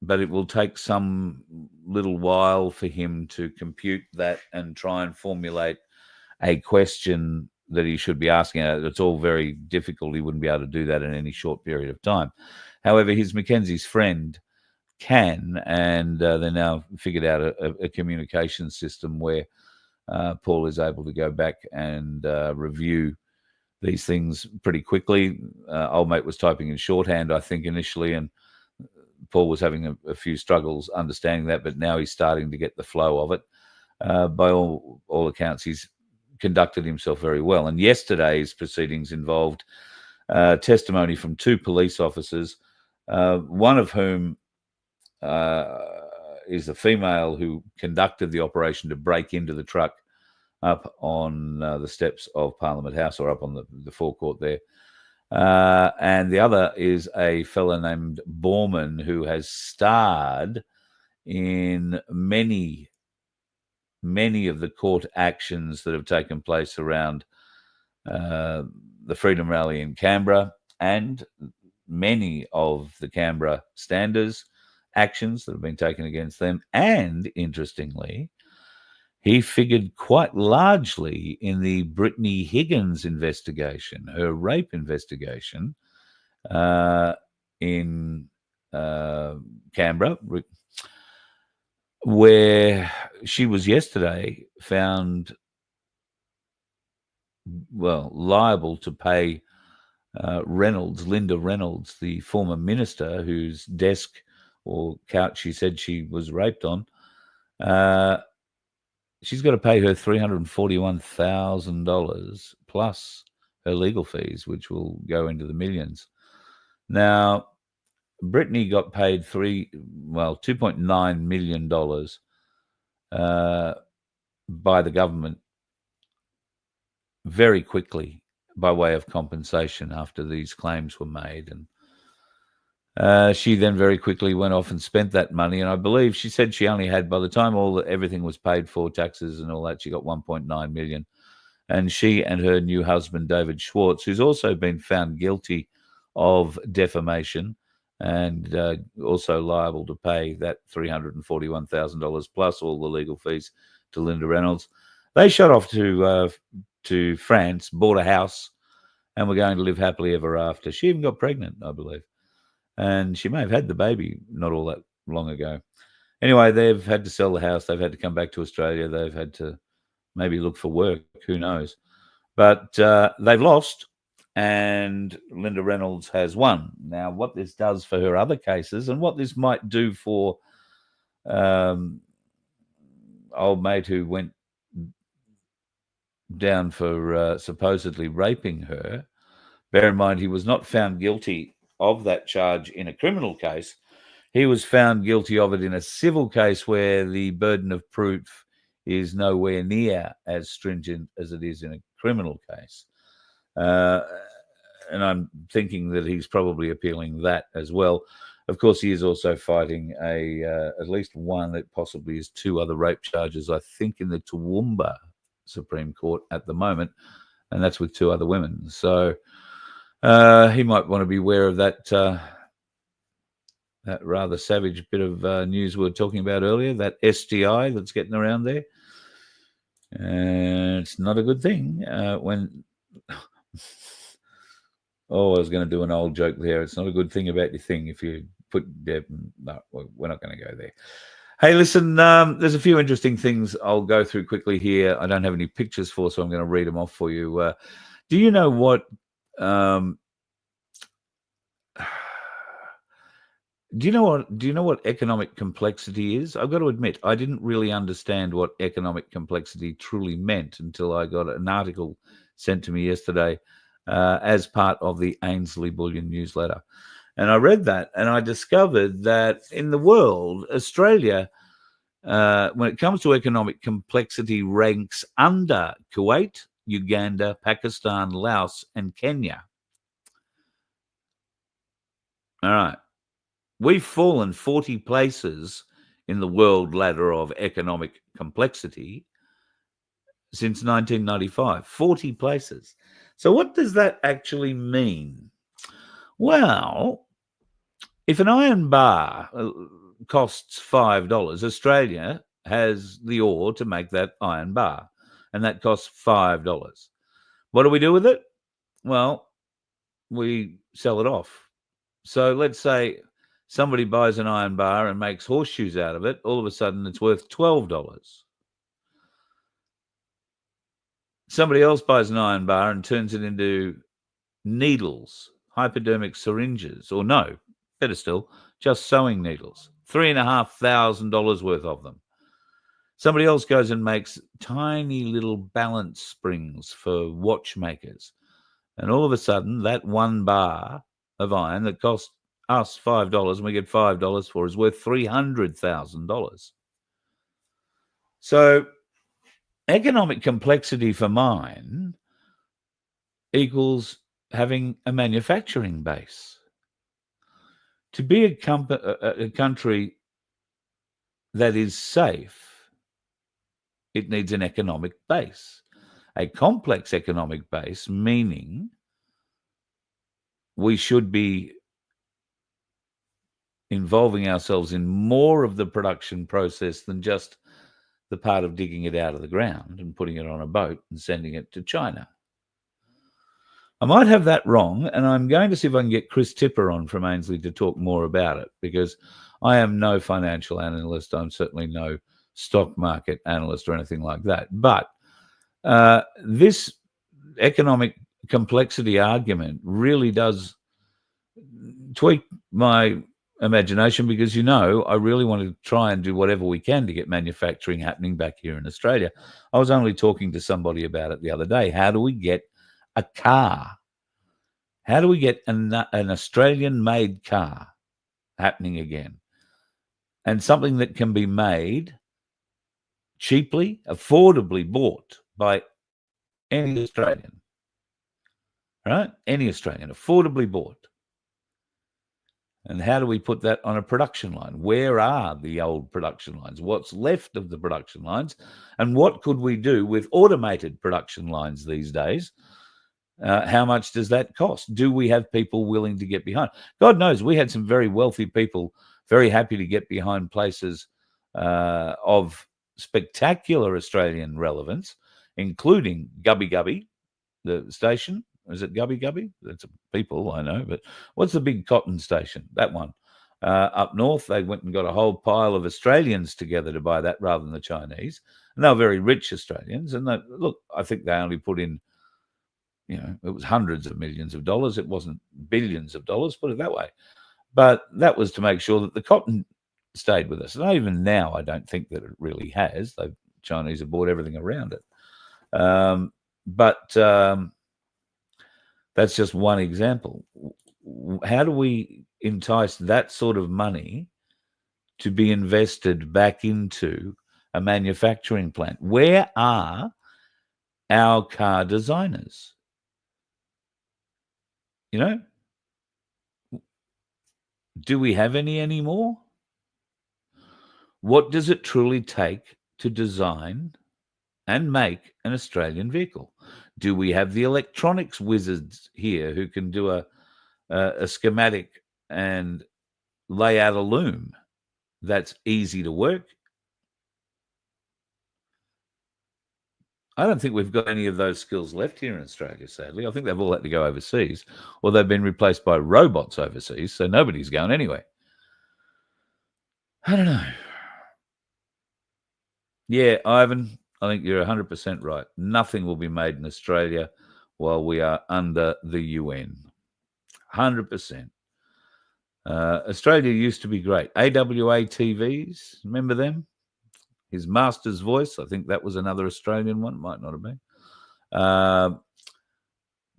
but it will take some little while for him to compute that and try and formulate a question that he should be asking. It's all very difficult. He wouldn't be able to do that in any short period of time. However, his Mackenzie's friend can, and they now figured out a communication system where Paul is able to go back and review these things pretty quickly. Old mate was typing in shorthand, I think, initially, and Paul was having a few struggles understanding that, but now he's starting to get the flow of it. By all accounts, he's conducted himself very well. And yesterday's proceedings involved testimony from 2 police officers, one of whom is the female who conducted the operation to break into the truck up on the steps of Parliament House, or up on the forecourt there. And the other is a fellow named Borman, who has starred in many of the court actions that have taken place around the Freedom Rally in Canberra, and many of the Canberra Standers actions that have been taken against them. And interestingly, he figured quite largely in the Brittnay Higgins investigation, her rape investigation in Canberra, where she was yesterday found, liable to pay Linda Reynolds, the former minister whose desk or couch she said she was raped on. She's got to pay her $341,000 plus her legal fees, which will go into the millions. Now, Brittnay got paid $2.9 million by the government very quickly by way of compensation after these claims were made. She then very quickly went off and spent that money, and I believe she said she only had, by the time everything was paid for, taxes and all that, she got 1.9 million. And she and her new husband, David Schwartz, who's also been found guilty of defamation and also liable to pay that $341,000 plus all the legal fees to Linda Reynolds. They shot off to France, bought a house, and were going to live happily ever after. She even got pregnant, I believe. And she may have had the baby not all that long ago. Anyway, they've had to sell the house. They've had to come back to Australia. They've had to maybe look for work. Who knows? But they've lost, and Linda Reynolds has won. Now, what this does for her other cases, and what this might do for old mate who went down for supposedly raping her, bear in mind he was not found guilty of that charge in a criminal case. He was found guilty of it in a civil case where the burden of proof is nowhere near as stringent as it is in a criminal case. And I'm thinking that he's probably appealing that as well. Of course, he is also fighting at least one, that possibly is two other rape charges, I think, in the Toowoomba Supreme Court at the moment, and that's with two other women. So he might want to be aware of that that rather savage bit of news we were talking about earlier, that STI that's getting around there. And it's not a good thing when... Oh, I was going to do an old joke there. It's not a good thing about your thing if you put... No, we're not going to go there. Hey, listen, there's a few interesting things I'll go through quickly here. I don't have any pictures for, so I'm going to read them off for you. Do you know what... Do you know what economic complexity is? I've got to admit, I didn't really understand what economic complexity truly meant until I got an article sent to me yesterday as part of the Ainsley Bullion newsletter. And I read that, and I discovered that in the world, Australia, when it comes to economic complexity, ranks under Kuwait, Uganda, Pakistan, Laos, and Kenya. All right. We've fallen 40 places in the world ladder of economic complexity since 1995. 40 places. So what does that actually mean? Well, if an iron bar costs $5, Australia has the ore to make that iron bar, and that costs $5. What do we do with it? Well, we sell it off. So let's say somebody buys an iron bar and makes horseshoes out of it. All of a sudden, it's worth $12. Somebody else buys an iron bar and turns it into needles, hypodermic syringes, or no, better still, just sewing needles. $3,500 worth of them. Somebody else goes and makes tiny little balance springs for watchmakers. And all of a sudden, that one bar of iron that cost us $5 and we get $5 for is worth $300,000. So economic complexity for mine equals having a manufacturing base. To be a country that is safe, it needs an economic base. A complex economic base, meaning we should be involving ourselves in more of the production process than just the part of digging it out of the ground and putting it on a boat and sending it to China. I might have that wrong, and I'm going to see if I can get Chris Tipper on from Ainsley to talk more about it, because I am no financial analyst. I'm certainly no stock market analyst or anything like that. But this economic complexity argument really does tweak my imagination, because, I really want to try and do whatever we can to get manufacturing happening back here in Australia. I was only talking to somebody about it the other day. How do we get a car? How do we get an Australian-made car happening again? And something that can be made cheaply, affordably bought by any Australian, right? Any Australian, affordably bought. And how do we put that on a production line? Where are the old production lines? What's left of the production lines? And what could we do with automated production lines these days? How much does that cost? Do we have people willing to get behind? God knows we had some very wealthy people very happy to get behind places of spectacular Australian relevance, including Gubby Gubby, the station. Is it Gubby Gubby? That's people I know, but what's the big cotton station? That one. Up north, they went and got a whole pile of Australians together to buy that rather than the Chinese. And they were very rich Australians. And look, I think they only put in, it was hundreds of millions of dollars. It wasn't billions of dollars, put it that way. But that was to make sure that the cotton stayed with us. And even now, I don't think that it really has. The Chinese have bought everything around it. But that's just one example. How do we entice that sort of money to be invested back into a manufacturing plant? Where are our car designers? Do we have any anymore? What does it truly take to design and make an Australian vehicle? Do we have the electronics wizards here who can do a schematic and lay out a loom that's easy to work? I don't think we've got any of those skills left here in Australia, sadly. I think they've all had to go overseas, or they've been replaced by robots overseas, so nobody's going anyway. I don't know. Yeah, Ivan, I think you're 100% right. Nothing will be made in Australia while we are under the UN. 100%. Australia used to be great. AWA TVs, remember them? His Master's Voice, I think that was another Australian one. Might not have been.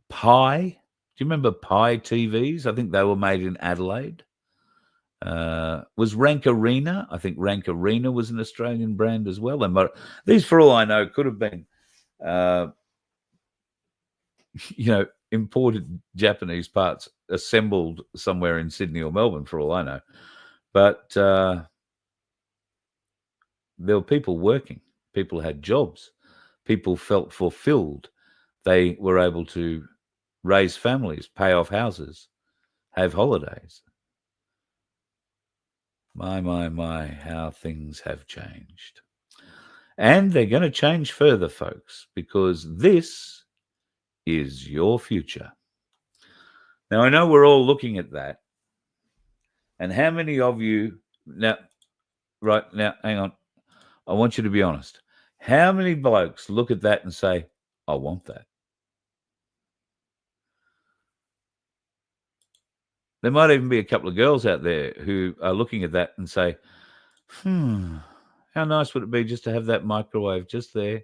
Pi. Do you remember Pi TVs? I think they were made in Adelaide. Was Rank Arena? I think Rank Arena was an Australian brand as well. And these, for all I know, could have been, imported Japanese parts assembled somewhere in Sydney or Melbourne, for all I know. But there were people working. People had jobs. People felt fulfilled. They were able to raise families, pay off houses, have holidays. My, how things have changed. And they're going to change further, folks, because this is your future. Now, I know we're all looking at that. And how many of you, now, hang on. I want you to be honest. How many blokes look at that and say, I want that? There might even be a couple of girls out there who are looking at that and say, how nice would it be just to have that microwave just there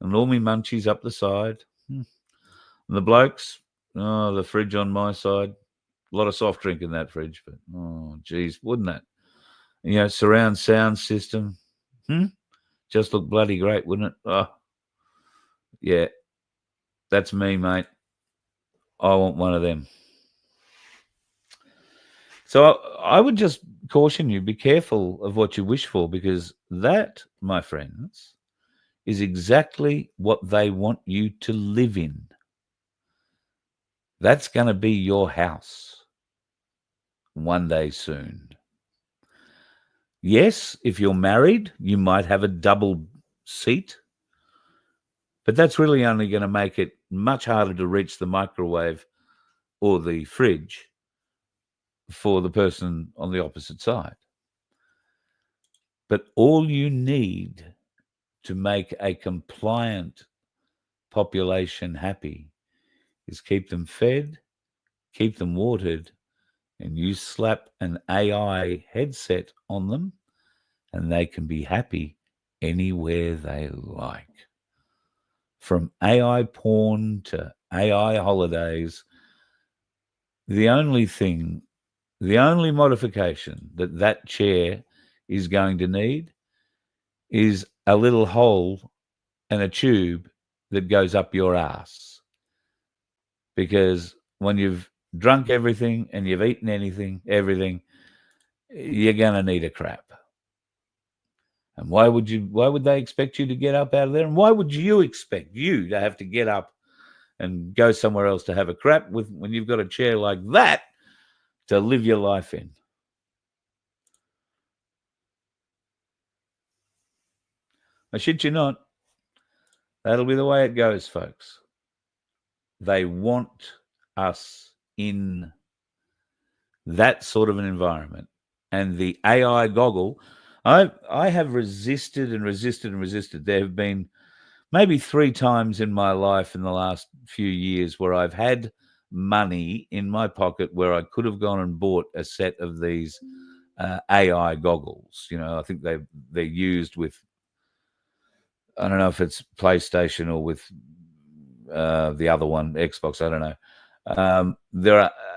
and all me munchies up the side. And the blokes, the fridge on my side, a lot of soft drink in that fridge, but geez, wouldn't that? Surround sound system, just look bloody great, wouldn't it? Oh, yeah, that's me, mate. I want one of them. So I would just caution you, be careful of what you wish for, because that, my friends, is exactly what they want you to live in. That's going to be your house one day soon. Yes, if you're married, you might have a double seat, but that's really only going to make it much harder to reach the microwave or the fridge for the person on the opposite side. But all you need to make a compliant population happy is keep them fed, keep them watered, and you slap an AI headset on them, and they can be happy anywhere they like. From AI porn to AI holidays, the only modification that chair is going to need is a little hole and a tube that goes up your ass. Because when you've drunk everything and you've eaten everything, you're going to need a crap. And why would they expect you to get up out of there? And why would you expect you to have to get up and go somewhere else to have a crap when you've got a chair like that to live your life in? I shit you not. That'll be the way it goes, folks. They want us in that sort of an environment. And the AI goggle, I have resisted and resisted and resisted. There have been maybe 3 times in my life in the last few years where I've had money in my pocket where I could have gone and bought a set of these AI goggles. You know, I think they're used with, I don't know if it's PlayStation or with the other one, Xbox, I don't know.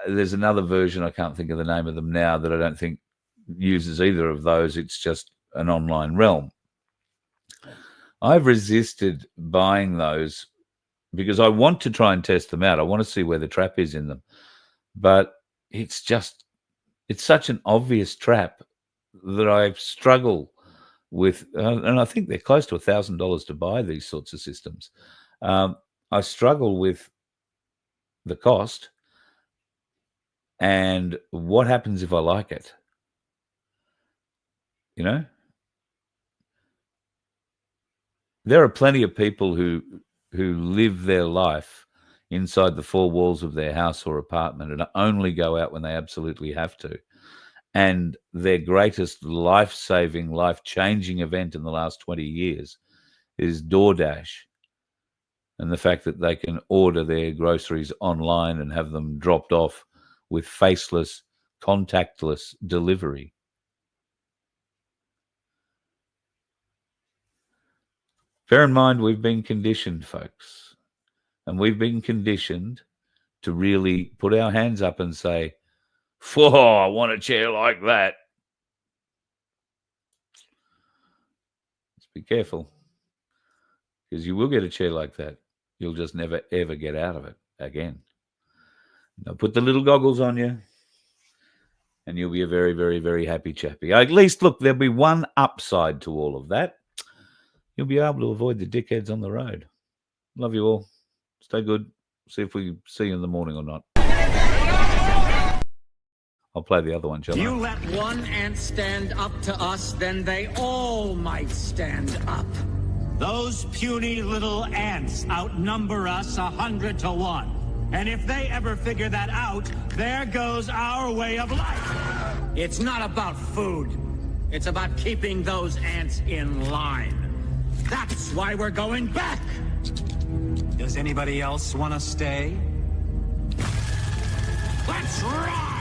There's another version, I can't think of the name of them now, that I don't think uses either of those. It's just an online realm. I've resisted buying those because I want to try and test them out. I want to see where the trap is in them. But it's such an obvious trap that I struggle with, and I think they're close to $1,000 to buy these sorts of systems. I struggle with the cost and what happens if I like it. You know, there are plenty of people who live their life inside the 4 walls of their house or apartment and only go out when they absolutely have to. And their greatest life-saving, life-changing event in the last 20 years is DoorDash, and the fact that they can order their groceries online and have them dropped off with faceless, contactless delivery. Bear in mind, we've been conditioned, folks, and we've been conditioned to really put our hands up and say, "Whoa, I want a chair like that." Let's be careful, because you will get a chair like that. You'll just never, ever get out of it again. Now put the little goggles on you, and you'll be a very, very, very happy chappy. At least, look, there'll be one upside to all of that. You'll be able to avoid the dickheads on the road. Love you all. Stay good. See if we see you in the morning or not. I'll play the other one, shall I? You let one ant stand up to us, then they all might stand up. Those puny little ants outnumber us 100 to 1. And if they ever figure that out, there goes our way of life. It's not about food. It's about keeping those ants in line. That's why we're going back. Does anybody else want to stay? Let's rock!